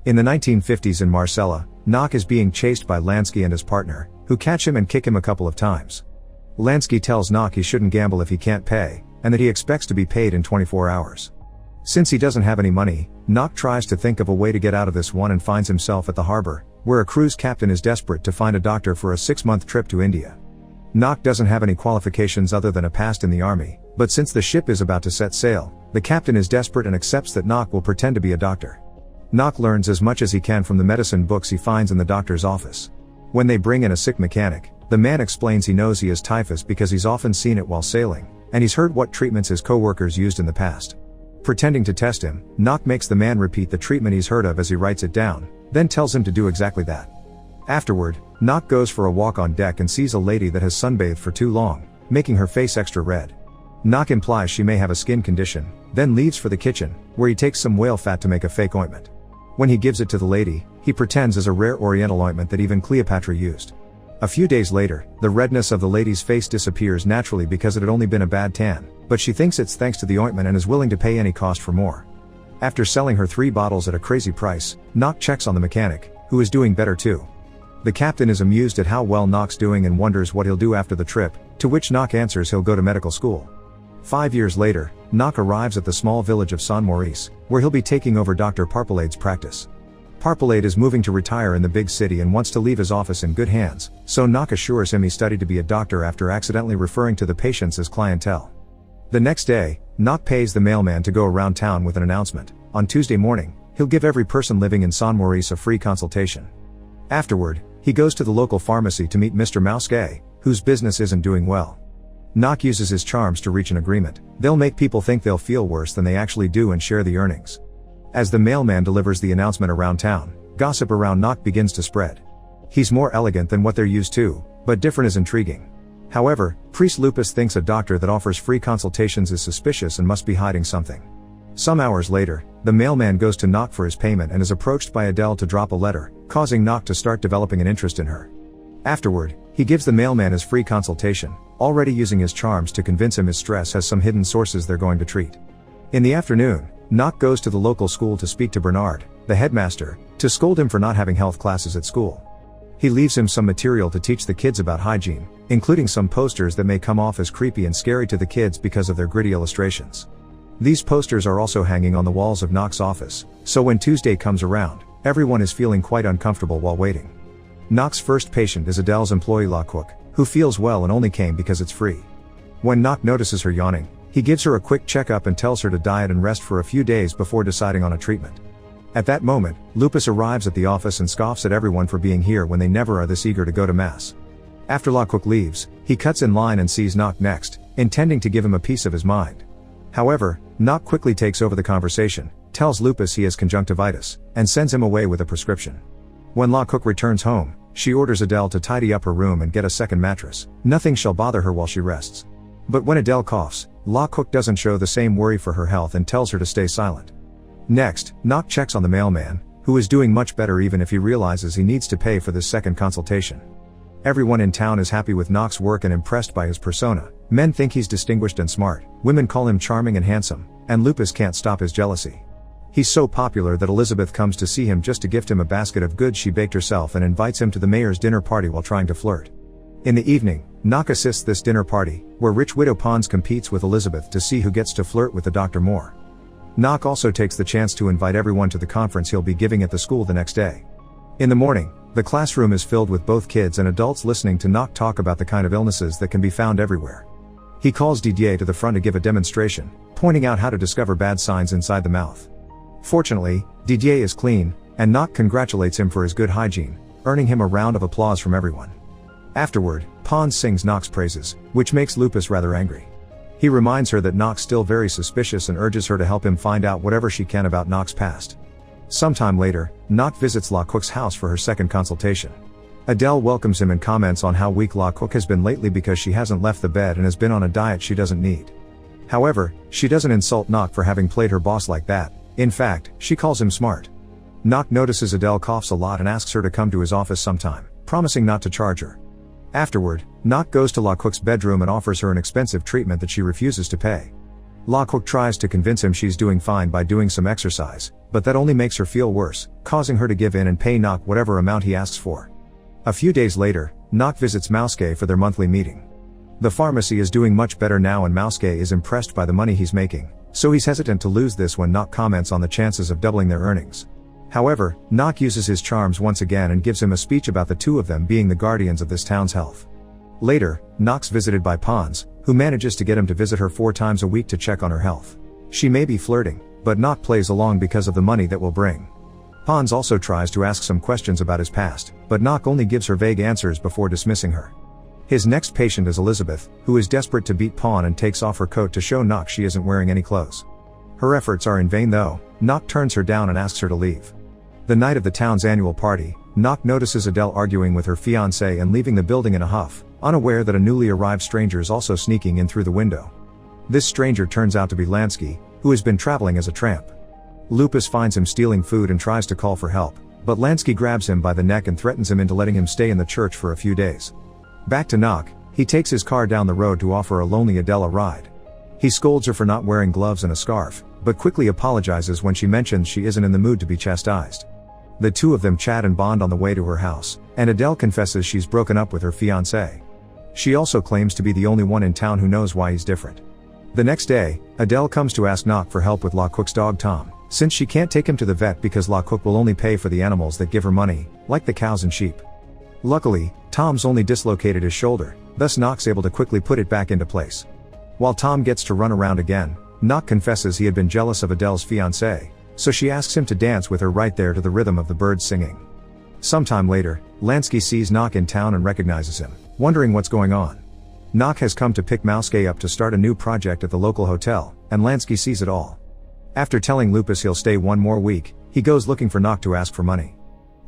In the 1950s in Marcella, Nock is being chased by Lansky and his partner, who catch him and kick him a couple of times. Lansky tells Nock he shouldn't gamble if he can't pay, and that he expects to be paid in 24 hours. Since he doesn't have any money, Nock tries to think of a way to get out of this one and finds himself at the harbor, where a cruise captain is desperate to find a doctor for a 6-month trip to India. Nock doesn't have any qualifications other than a past in the army, but since the ship is about to set sail, the captain is desperate and accepts that Nock will pretend to be a doctor. Nock learns as much as he can from the medicine books he finds in the doctor's office. When they bring in a sick mechanic, the man explains he knows he has typhus because he's often seen it while sailing, and he's heard what treatments his co-workers used in the past. Pretending to test him, Nock makes the man repeat the treatment he's heard of as he writes it down, then tells him to do exactly that. Afterward, Nock goes for a walk on deck and sees a lady that has sunbathed for too long, making her face extra red. Nock implies she may have a skin condition, then leaves for the kitchen, where he takes some whale fat to make a fake ointment. When he gives it to the lady, he pretends as a rare oriental ointment that even Cleopatra used. A few days later, the redness of the lady's face disappears naturally because it had only been a bad tan, but she thinks it's thanks to the ointment and is willing to pay any cost for more. After selling her 3 bottles at a crazy price, Nock checks on the mechanic, who is doing better too. The captain is amused at how well Nock's doing and wonders what he'll do after the trip, to which Nock answers he'll go to medical school. 5 years later, Nock arrives at the small village of San Maurice, where he'll be taking over Dr. Parpolade's practice. Parpolade is moving to retire in the big city and wants to leave his office in good hands, so Nock assures him he studied to be a doctor after accidentally referring to the patients as clientele. The next day, Nock pays the mailman to go around town with an announcement. On Tuesday morning, he'll give every person living in San Maurice a free consultation. Afterward, he goes to the local pharmacy to meet Mr. Mousquet, whose business isn't doing well. Nock uses his charms to reach an agreement. They'll make people think they'll feel worse than they actually do and share the earnings. As the mailman delivers the announcement around town, gossip around Nock begins to spread. He's more elegant than what they're used to, but different is intriguing. However, Priest Lupus thinks a doctor that offers free consultations is suspicious and must be hiding something. Some hours later, the mailman goes to Nock for his payment and is approached by Adele to drop a letter, causing Nock to start developing an interest in her. Afterward, he gives the mailman his free consultation, already using his charms to convince him his stress has some hidden sources they're going to treat. In the afternoon, Nock goes to the local school to speak to Bernard, the headmaster, to scold him for not having health classes at school. He leaves him some material to teach the kids about hygiene, including some posters that may come off as creepy and scary to the kids because of their gritty illustrations. These posters are also hanging on the walls of Nock's office, so when Tuesday comes around, everyone is feeling quite uncomfortable while waiting. Nock's first patient is Adele's employee La Cook, who feels well and only came because it's free. When Nock notices her yawning, he gives her a quick checkup and tells her to diet and rest for a few days before deciding on a treatment. At that moment, Lupus arrives at the office and scoffs at everyone for being here when they never are this eager to go to mass. After La Cook leaves, he cuts in line and sees Nock next, intending to give him a piece of his mind. However, Nock quickly takes over the conversation, tells Lupus he has conjunctivitis, and sends him away with a prescription. When La Cook returns home, she orders Adele to tidy up her room and get a second mattress. Nothing shall bother her while she rests. But when Adele coughs, La Cook doesn't show the same worry for her health and tells her to stay silent. Next, Nock checks on the mailman, who is doing much better even if he realizes he needs to pay for this second consultation. Everyone in town is happy with Nock's work and impressed by his persona. Men think he's distinguished and smart, women call him charming and handsome, and Lupus can't stop his jealousy. He's so popular that Elizabeth comes to see him just to gift him a basket of goods she baked herself and invites him to the mayor's dinner party while trying to flirt. In the evening, Nock assists this dinner party, where rich widow Pons competes with Elizabeth to see who gets to flirt with the doctor more. Nock also takes the chance to invite everyone to the conference he'll be giving at the school the next day. In the morning, the classroom is filled with both kids and adults listening to Nock talk about the kind of illnesses that can be found everywhere. He calls Didier to the front to give a demonstration, pointing out how to discover bad signs inside the mouth. Fortunately, Didier is clean, and Nock congratulates him for his good hygiene, earning him a round of applause from everyone. Afterward, Pons sings Nock's praises, which makes Lupus rather angry. He reminds her that Nock's still very suspicious and urges her to help him find out whatever she can about Nock's past. Sometime later, Nock visits La Cook's house for her second consultation. Adele welcomes him and comments on how weak La Cook has been lately because she hasn't left the bed and has been on a diet she doesn't need. However, she doesn't insult Nock for having played her boss like that. In fact, she calls him smart. Nock notices Adele coughs a lot and asks her to come to his office sometime, promising not to charge her. Afterward, Nock goes to La Cook's bedroom and offers her an expensive treatment that she refuses to pay. Lockhook tries to convince him she's doing fine by doing some exercise, but that only makes her feel worse, causing her to give in and pay Nock whatever amount he asks for. A few days later, Nock visits Mouske for their monthly meeting. The pharmacy is doing much better now and Mouske is impressed by the money he's making, so he's hesitant to lose this when Nock comments on the chances of doubling their earnings. However, Nock uses his charms once again and gives him a speech about the two of them being the guardians of this town's health. Later, Nock's visited by Pons, who manages to get him to visit her 4 times a week to check on her health. She may be flirting, but Nock plays along because of the money that will bring. Pons also tries to ask some questions about his past, but Nock only gives her vague answers before dismissing her. His next patient is Elizabeth, who is desperate to beat Pon and takes off her coat to show Nock she isn't wearing any clothes. Her efforts are in vain though. Nock turns her down and asks her to leave. The night of the town's annual party, Nock notices Adele arguing with her fiancé and leaving the building in a huff, unaware that a newly arrived stranger is also sneaking in through the window. This stranger turns out to be Lansky, who has been traveling as a tramp. Lupus finds him stealing food and tries to call for help, but Lansky grabs him by the neck and threatens him into letting him stay in the church for a few days. Back to Nock, he takes his car down the road to offer a lonely Adele a ride. He scolds her for not wearing gloves and a scarf, but quickly apologizes when she mentions she isn't in the mood to be chastised. The two of them chat and bond on the way to her house, and Adele confesses she's broken up with her fiancé. She also claims to be the only one in town who knows why he's different. The next day, Adele comes to ask Nock for help with Lockhook's dog Tom, since she can't take him to the vet because Lockhook will only pay for the animals that give her money, like the cows and sheep. Luckily, Tom's only dislocated his shoulder, thus Nock's able to quickly put it back into place. While Tom gets to run around again, Nock confesses he had been jealous of Adele's fiancé, so she asks him to dance with her right there to the rhythm of the birds singing. Sometime later, Lansky sees Nock in town and recognizes him, wondering what's going on. Nock has come to pick Mouske up to start a new project at the local hotel, and Lansky sees it all. After telling Lupus he'll stay 1 more week, he goes looking for Nock to ask for money.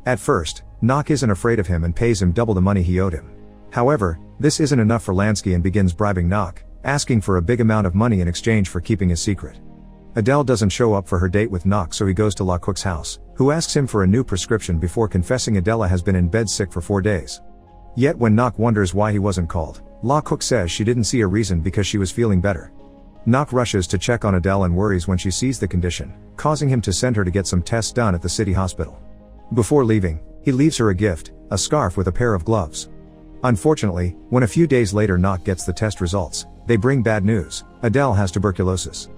At first, Nock isn't afraid of him and pays him double the money he owed him. However, this isn't enough for Lansky and begins bribing Nock, asking for a big amount of money in exchange for keeping his secret. Adele doesn't show up for her date with Nock, so he goes to Lockhook's house, who asks him for a new prescription before confessing Adele has been in bed sick for 4 days. Yet when Nock wonders why he wasn't called, Lockhook says she didn't see a reason because she was feeling better. Nock rushes to check on Adele and worries when she sees the condition, causing him to send her to get some tests done at the city hospital. Before leaving, he leaves her a gift, a scarf with a pair of gloves. Unfortunately, when a few days later Nock gets the test results, they bring bad news: Adele has tuberculosis.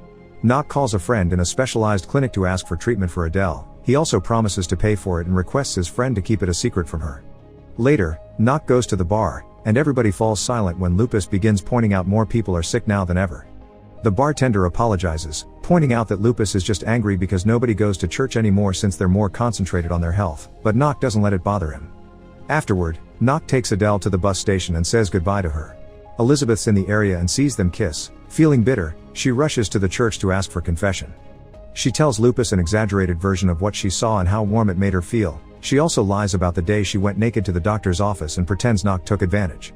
Nock calls a friend in a specialized clinic to ask for treatment for Adele. He also promises to pay for it and requests his friend to keep it a secret from her. Later, Nock goes to the bar, and everybody falls silent when Lupus begins pointing out more people are sick now than ever. The bartender apologizes, pointing out that Lupus is just angry because nobody goes to church anymore since they're more concentrated on their health, but Nock doesn't let it bother him. Afterward, Nock takes Adele to the bus station and says goodbye to her. Elizabeth's in the area and sees them kiss. Feeling bitter, she rushes to the church to ask for confession. She tells Lupus an exaggerated version of what she saw and how warm it made her feel. She also lies about the day she went naked to the doctor's office and pretends Nock took advantage.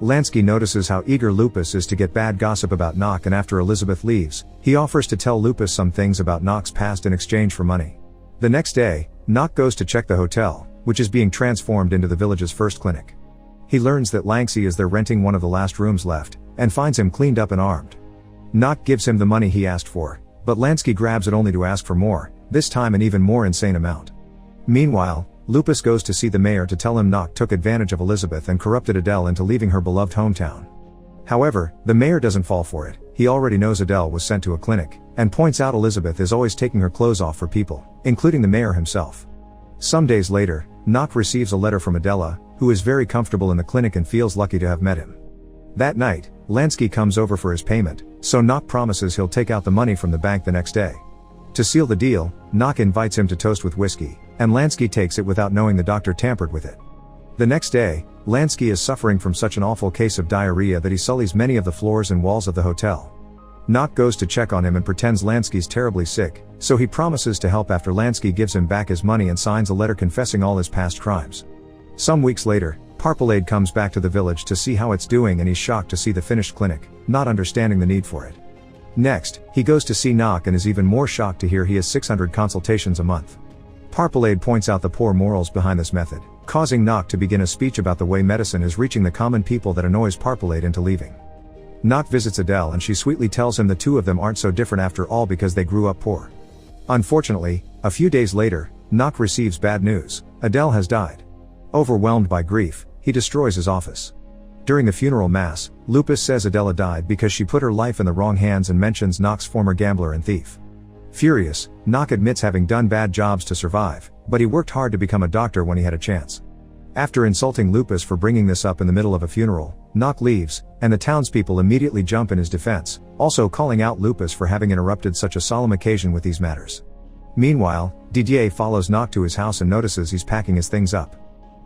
Lansky notices how eager Lupus is to get bad gossip about Nock, and after Elizabeth leaves, he offers to tell Lupus some things about Nock's past in exchange for money. The next day, Nock goes to check the hotel, which is being transformed into the village's first clinic. He learns that Lansky is there renting one of the last rooms left, and finds him cleaned up and armed. Nock gives him the money he asked for, but Lansky grabs it only to ask for more, this time an even more insane amount. Meanwhile, Lupus goes to see the mayor to tell him Nock took advantage of Elizabeth and corrupted Adele into leaving her beloved hometown. However, the mayor doesn't fall for it. He already knows Adele was sent to a clinic, and points out Elizabeth is always taking her clothes off for people, including the mayor himself. Some days later, Nock receives a letter from Adela, who is very comfortable in the clinic and feels lucky to have met him. That night, Lansky comes over for his payment, so Nock promises he'll take out the money from the bank the next day. To seal the deal, Nock invites him to toast with whiskey, and Lansky takes it without knowing the doctor tampered with it. The next day, Lansky is suffering from such an awful case of diarrhea that he sullies many of the floors and walls of the hotel. Nock goes to check on him and pretends Lansky's terribly sick, so he promises to help after Lansky gives him back his money and signs a letter confessing all his past crimes. Some weeks later, Parpelade comes back to the village to see how it's doing, and he's shocked to see the finished clinic, not understanding the need for it. Next, he goes to see Nock and is even more shocked to hear he has 600 consultations a month. Parpelade points out the poor morals behind this method, causing Nock to begin a speech about the way medicine is reaching the common people that annoys Parpelade into leaving. Nock visits Adele and she sweetly tells him the two of them aren't so different after all because they grew up poor. Unfortunately, a few days later, Nock receives bad news. Adele has died. Overwhelmed by grief, he destroys his office. During the funeral mass, Lupus says Adele died because she put her life in the wrong hands and mentions Nock's former gambler and thief. Furious, Nock admits having done bad jobs to survive, but he worked hard to become a doctor when he had a chance. After insulting Lupus for bringing this up in the middle of a funeral, Nock leaves, and the townspeople immediately jump in his defense, also calling out Lupus for having interrupted such a solemn occasion with these matters. Meanwhile, Didier follows Nock to his house and notices he's packing his things up.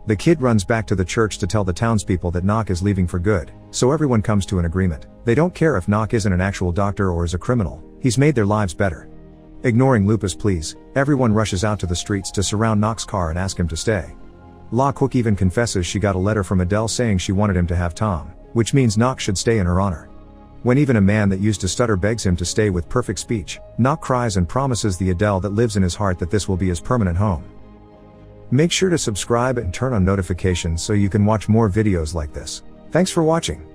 The kid runs back to the church to tell the townspeople that Nock is leaving for good, so everyone comes to an agreement. They don't care if Nock isn't an actual doctor or is a criminal, he's made their lives better. Ignoring Lupus' pleas, everyone rushes out to the streets to surround Nock's car and ask him to stay. La Quick even confesses she got a letter from Adele saying she wanted him to have Tom, which means Nock should stay in her honor. When even a man that used to stutter begs him to stay with perfect speech, Nock cries and promises the Adele that lives in his heart that this will be his permanent home. Make sure to subscribe and turn on notifications so you can watch more videos like this. Thanks for watching.